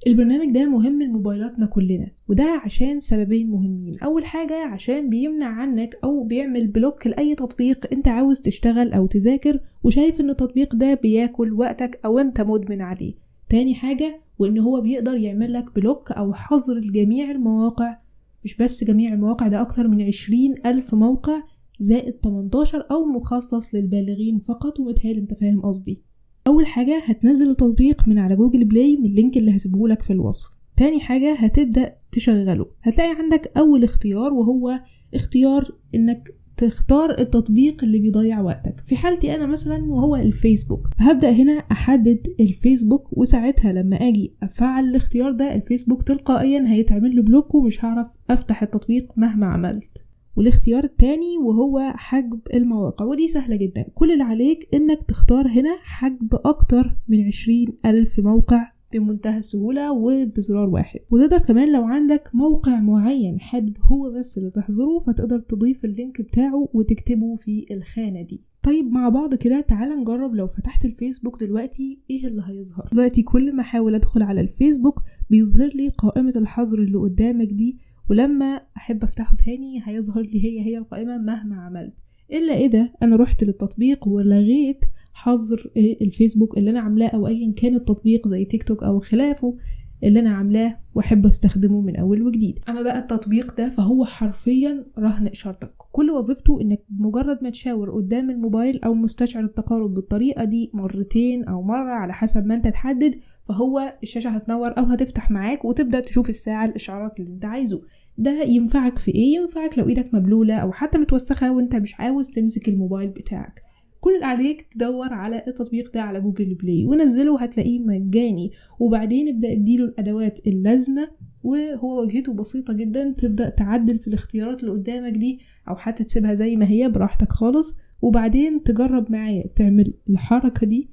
البرنامج ده مهم لموبايلاتنا كلنا، وده عشان سببين مهمين. اول حاجة عشان بيمنع عنك او بيعمل بلوك لاي تطبيق انت عاوز تشتغل او تذاكر وشايف ان التطبيق ده بياكل وقتك او انت مدمن عليه. تاني حاجة وان هو بيقدر يعمل لك بلوك او حظر لجميع المواقع، مش بس جميع المواقع، ده اكتر من 20,000 موقع زائد 18 او مخصص للبالغين فقط. ومتهيألي انت فاهم قصدي. اول حاجة هتنزل التطبيق من على جوجل بلاي من اللينك اللي هسيبهولك في الوصف. تاني حاجة هتبدأ تشغله. هتلاقي عندك اول اختيار وهو اختيار انك تختار التطبيق اللي بيضيع وقتك. في حالتي انا مثلا وهو الفيسبوك، هبدأ هنا احدد الفيسبوك، وساعتها لما اجي افعل الاختيار ده الفيسبوك تلقائيا هيتعمل له بلوك ومش هعرف افتح التطبيق مهما عملت. والاختيار التاني وهو حجب المواقع، ودي سهلة جدا. كل اللي عليك انك تختار هنا حجب اكتر من 20,000 موقع بمنتهى السهولة وبزرار واحد. وتقدر كمان لو عندك موقع معين حابب هو بس اللي تحظره فتقدر تضيف اللينك بتاعه وتكتبه في الخانة دي. طيب مع بعض كده تعال نجرب. لو فتحت الفيسبوك دلوقتي ايه اللي هيظهر؟ دلوقتي كل ما احاول ادخل على الفيسبوك بيظهر لي قائمة الحظر اللي قدامك دي، ولما احب افتحه تاني هيظهر لي هي القائمة مهما عملت، الا اذا انا رحت للتطبيق ولغيت حظر الفيسبوك اللي انا عاملاه او ايا كان التطبيق زي تيك توك او خلافه اللي انا عاملاه واحب استخدمه من اول وجديد. اما بقى التطبيق ده فهو حرفيا رهن اشارتك. كل وظيفته انك مجرد ما تشاور قدام الموبايل او مستشعر التقارب بالطريقة دي مرتين او مرة على حسب ما انت تحدد، فهو الشاشة هتنور او هتفتح معاك وتبدأ تشوف الساعة الاشعارات اللي انت عايزه. ده ينفعك في ايه؟ ينفعك لو ايدك مبلولة او حتى متوسخة وانت مش عاوز تمسك الموبايل بتاعك. كل اللي عليك تدور على التطبيق ده على جوجل بلاي ونزله، هتلاقيه مجاني. وبعدين ابدأ اديله الادوات اللازمة، وهو واجهته بسيطة جدا. تبدأ تعدل في الاختيارات اللي قدامك دي او حتى تسيبها زي ما هي براحتك خالص، وبعدين تجرب معايا تعمل الحركة دي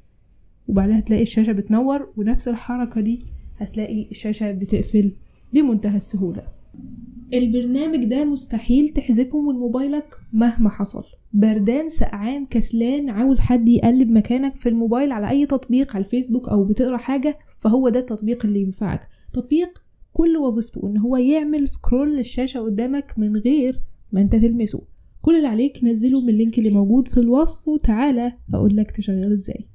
وبعدها هتلاقي الشاشة بتنور، ونفس الحركة دي هتلاقي الشاشة بتقفل بمنتهى السهولة. البرنامج ده مستحيل تحذفه من موبايلك مهما حصل. بردان، سقعان، كسلان، عاوز حد يقلب مكانك في الموبايل على اي تطبيق على الفيسبوك او بتقرا حاجة، فهو ده التطبيق اللي ينفعك. تطبيق كل وظيفته ان هو يعمل سكرول للشاشة قدامك من غير ما انت تلمسه. كل اللي عليك نزله من اللينك اللي موجود في الوصف، وتعالى اقولك تشغله ازاي.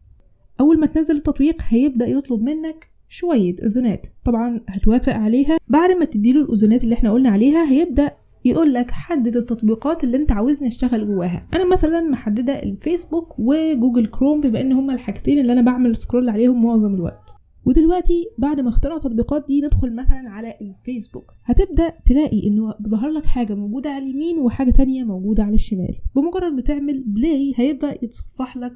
اول ما تنزل التطبيق هيبدأ يطلب منك شوية اذونات، طبعا هتوافق عليها. بعد ما تديله الاذونات اللي احنا قلنا عليها هيبدأ يقولك حدد التطبيقات اللي انت عاوزني اشتغل جواها. انا مثلا محددة الفيسبوك وجوجل كروم بما ان هما الحاجتين اللي انا بعمل سكرول عليهم معظم الوقت. ودلوقتي بعد ما اخترنا التطبيقات دي ندخل مثلا على الفيسبوك، هتبدأ تلاقي انه بظهر لك حاجة موجودة على اليمين وحاجة تانية موجودة على الشمال. بمجرد بتعمل بلاي هيبدأ يتصفح لك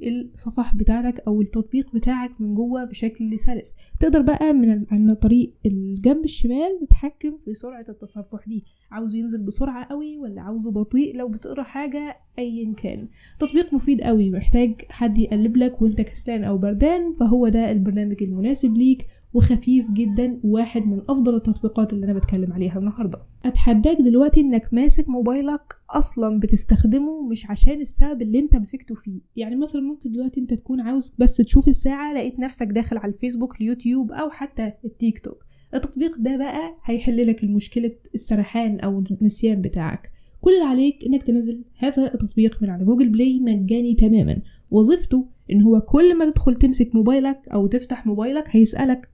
الصفحة بتاعتك او التطبيق بتاعك من جوه بشكل سلس. تقدر بقى عن طريق الجنب الشمال تتحكم في سرعة التصفح دي، عاوزه ينزل بسرعة قوي ولا عاوزه بطيء لو بتقرا حاجة ايا كان. تطبيق مفيد قوي، محتاج حد يقلب لك وانت كسلان او بردان، فهو ده البرنامج المناسب ليك وخفيف جدا، واحد من افضل التطبيقات اللي انا بتكلم عليها النهاردة. اتحداك دلوقتي انك ماسك موبايلك اصلا بتستخدمه مش عشان السبب اللي انت مسكته فيه. يعني مثلا ممكن دلوقتي انت تكون عاوز بس تشوف الساعة، لقيت نفسك داخل على الفيسبوك، اليوتيوب او حتى التيك توك. التطبيق ده بقى هيحل لك المشكلة السرحان او النسيان بتاعك. كل اللي عليك انك تنزل هذا التطبيق من على جوجل بلاي مجاني تماما. وظيفته ان هو كل ما تدخل تمسك موبايلك او تفتح موبايلك هيسألك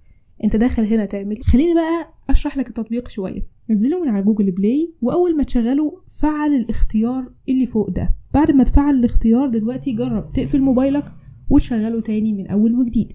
انت داخل هنا تعمل. خليني بقى اشرح لك التطبيق شوية. نزله من على جوجل بلاي، واول ما تشغله فعل الاختيار اللي فوق ده. بعد ما تفعل الاختيار دلوقتي جرب تقفل موبايلك وتشغله تاني من اول وجديد.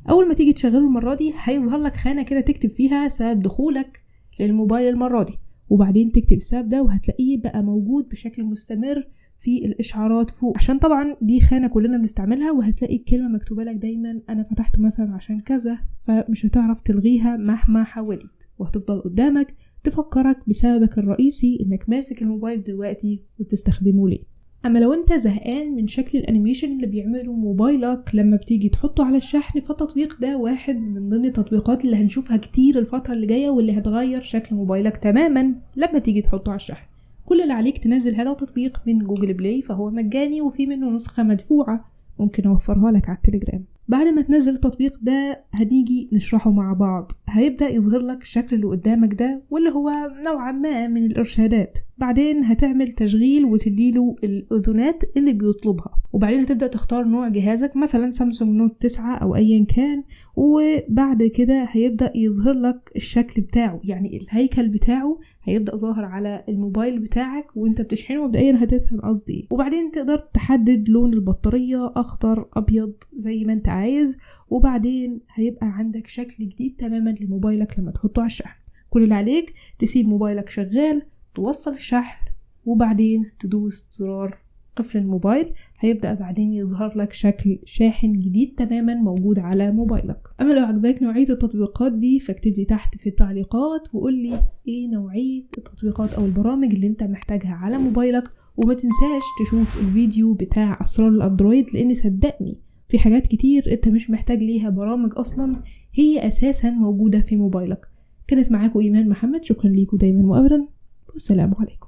اول ما تيجي تشغله المرة دي هيظهر لك خانة كده تكتب فيها سبب دخولك للموبايل المرة دي، وبعدين تكتب السبب ده وهتلاقيه بقى موجود بشكل مستمر في الاشعارات فوق، عشان طبعا دي خانة كلنا بنستعملها. وهتلاقي الكلمة مكتوبة لك دايما انا فتحته مثلا عشان كذا، فمش هتعرف تلغيها مهما حاولت، وهتفضل قدامك تفكرك بسببك الرئيسي انك ماسك الموبايل دلوقتي وتستخدمه ليه. اما لو انت زهقان من شكل الانيميشن اللي بيعمله موبايلك لما بتيجي تحطه على الشحن، فالتطبيق ده واحد من ضمن التطبيقات اللي هنشوفها كتير الفترة اللي جاية واللي هتغير شكل موبايلك تماما لما تيجي تحطه على الشحن. كل اللي عليك تنزل هذا التطبيق من جوجل بلاي، فهو مجاني وفي منه نسخة مدفوعة ممكن اوفرها لك على التليجرام. بعد ما تنزل التطبيق ده هنيجي نشرحه مع بعض. هيبدأ يظهر لك الشكل اللي قدامك ده واللي هو نوعا ما من الإرشادات. بعدين هتعمل تشغيل وتديله الأذونات اللي بيطلبها، وبعدين هتبدأ تختار نوع جهازك، مثلا سامسونج نوت 9 أو أيا كان. وبعد كده هيبدأ يظهر لك الشكل بتاعه، يعني الهيكل بتاعه هيبدأ ظاهر على الموبايل بتاعك وانت بتشحنه. مبدئيا هتفهم قصدي ايه، وبعدين تقدر تحدد لون البطارية، أخضر أبيض زي ما انت عايز. وبعدين هيبقى عندك شكل جديد تماما لموبايلك لما تحطه على الشحن. كل اللي عليك تسيب موبايلك شغال، توصل الشحن، وبعدين تدوس زرار قفل الموبايل. هيبدأ بعدين يظهر لك شكل شاحن جديد تماما موجود على موبايلك. اما لو عجبك نوعية التطبيقات دي فاكتب لي تحت في التعليقات وقول لي ايه نوعية التطبيقات او البرامج اللي انت محتاجها على موبايلك. وما تنساش تشوف الفيديو بتاع اسرار الاندرويد، لان صدقني في حاجات كتير انت مش محتاج ليها برامج اصلا، هي اساسا موجودة في موبايلك. كانت معاكم ايمان محمد، شكرا ليكم دايما وابدا، والسلام عليكم.